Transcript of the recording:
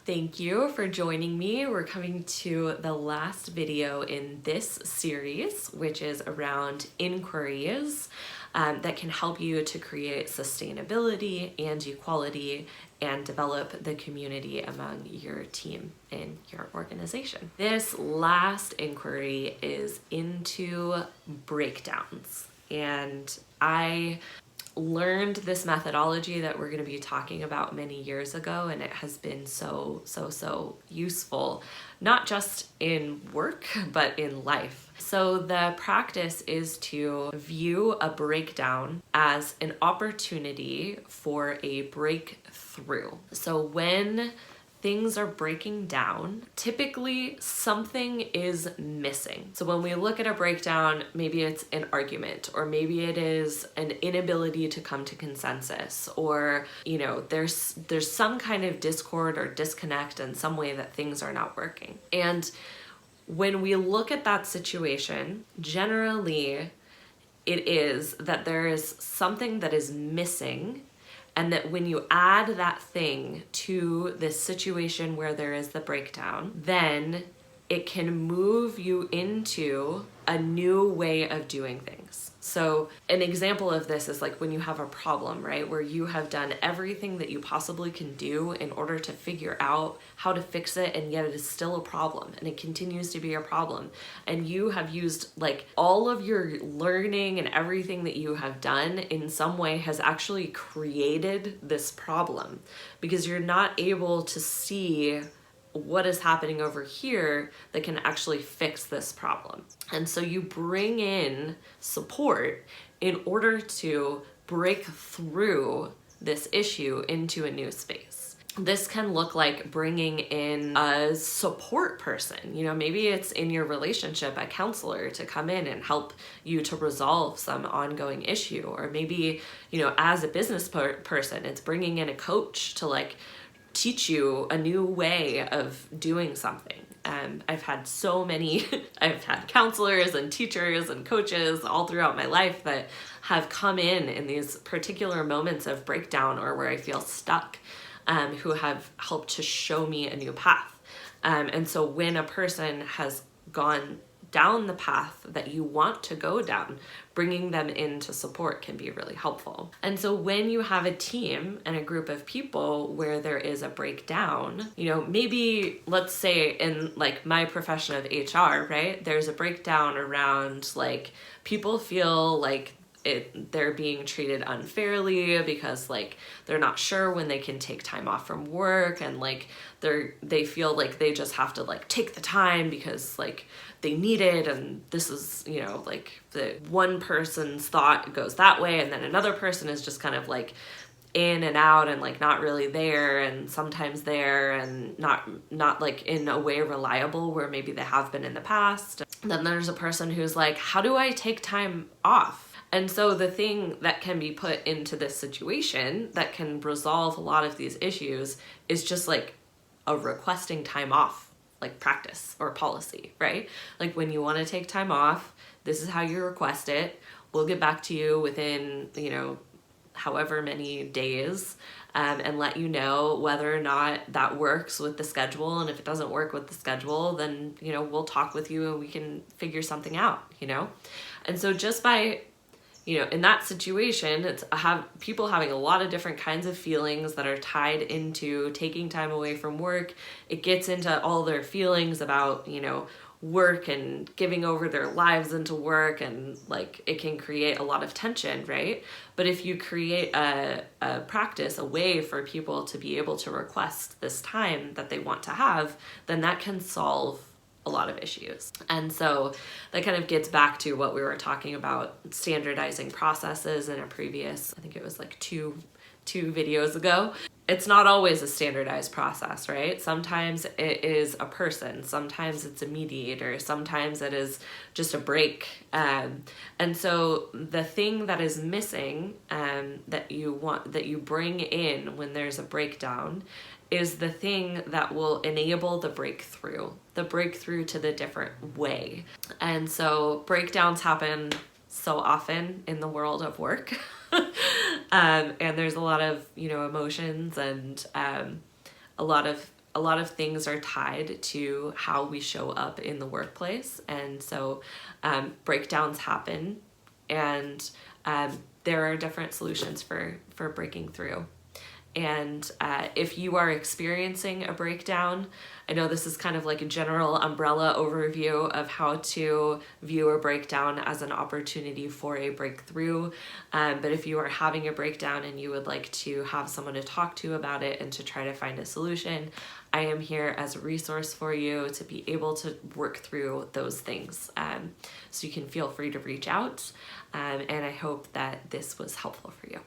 Thank you for joining me. We're coming to the last video in this series, which is around inquiries that can help you to create sustainability and equality and develop the community among your team in your organization. This last inquiry is into breakdowns, and I learned this methodology that we're going to be talking about many years ago, and it has been so useful, not just in work, but in life. So the practice is to view a breakdown as an opportunity for a breakthrough. So when things are breaking down, typically something is missing. So when we look at a breakdown, maybe it's an argument, or maybe it is an inability to come to consensus, or there's some kind of discord or disconnect in some way that things are not working. And when we look at that situation, generally it is that there is something that is missing, and that when you add that thing to this situation where there is the breakdown, then it can move you into a new way of doing things. So an example of this is like when you have a problem, right? Where you have done everything that you possibly can do in order to figure out how to fix it, and yet it is still a problem, and it continues to be a problem. And you have used like all of your learning, and everything that you have done in some way has actually created this problem, because you're not able to see what is happening over here that can actually fix this problem. And so you bring in support in order to break through this issue into a new space. This can look like bringing in a support person. Maybe it's in your relationship, a counselor to come in and help you to resolve some ongoing issue. Or maybe, as a business person, it's bringing in a coach to teach you a new way of doing something. I've had I've had counselors and teachers and coaches all throughout my life that have come in these particular moments of breakdown or where I feel stuck, who have helped to show me a new path. And so when a person has gone down the path that you want to go down, bringing them into support can be really helpful. And so when you have a team and a group of people where there is a breakdown, maybe let's say in my profession of HR, right? There's a breakdown around people feel like they're being treated unfairly because they're not sure when they can take time off from work, and they feel like they just have to take the time because they need it, and this is the one person's thought goes that way, and then another person is just kind of in and out and not really there, and sometimes there and not in a way reliable where maybe they have been in the past. Then there's a person who's how do I take time off? And so the thing that can be put into this situation that can resolve a lot of these issues is just a requesting time off, practice or policy, right? When you want to take time off, this is how you request it. We'll get back to you within, however many days, and let you know whether or not that works with the schedule. And if it doesn't work with the schedule, then, we'll talk with you and we can figure something out, And so just by in that situation, it's people having a lot of different kinds of feelings that are tied into taking time away from work. It gets into all their feelings about, work and giving over their lives into work, and it can create a lot of tension, right? But if you create a practice, a way for people to be able to request this time that they want to have, then that can solve a lot of issues. And so that kind of gets back to what we were talking about, standardizing processes in a previous, I think it was two videos ago. It's not always a standardized process, right? Sometimes it is a person, sometimes it's a mediator, sometimes it is just a break. And so the thing that is missing that you bring in when there's a breakdown is the thing that will enable the breakthrough to the different way. And so breakdowns happen so often in the world of work. And there's a lot of, emotions and a lot of a lot of things are tied to how we show up in the workplace. And so breakdowns happen, and there are different solutions for breaking through. And if you are experiencing a breakdown, I know this is kind of like a general umbrella overview of how to view a breakdown as an opportunity for a breakthrough. But if you are having a breakdown and you would like to have someone to talk to about it and to try to find a solution, I am here as a resource for you to be able to work through those things. So you can feel free to reach out. And I hope that this was helpful for you.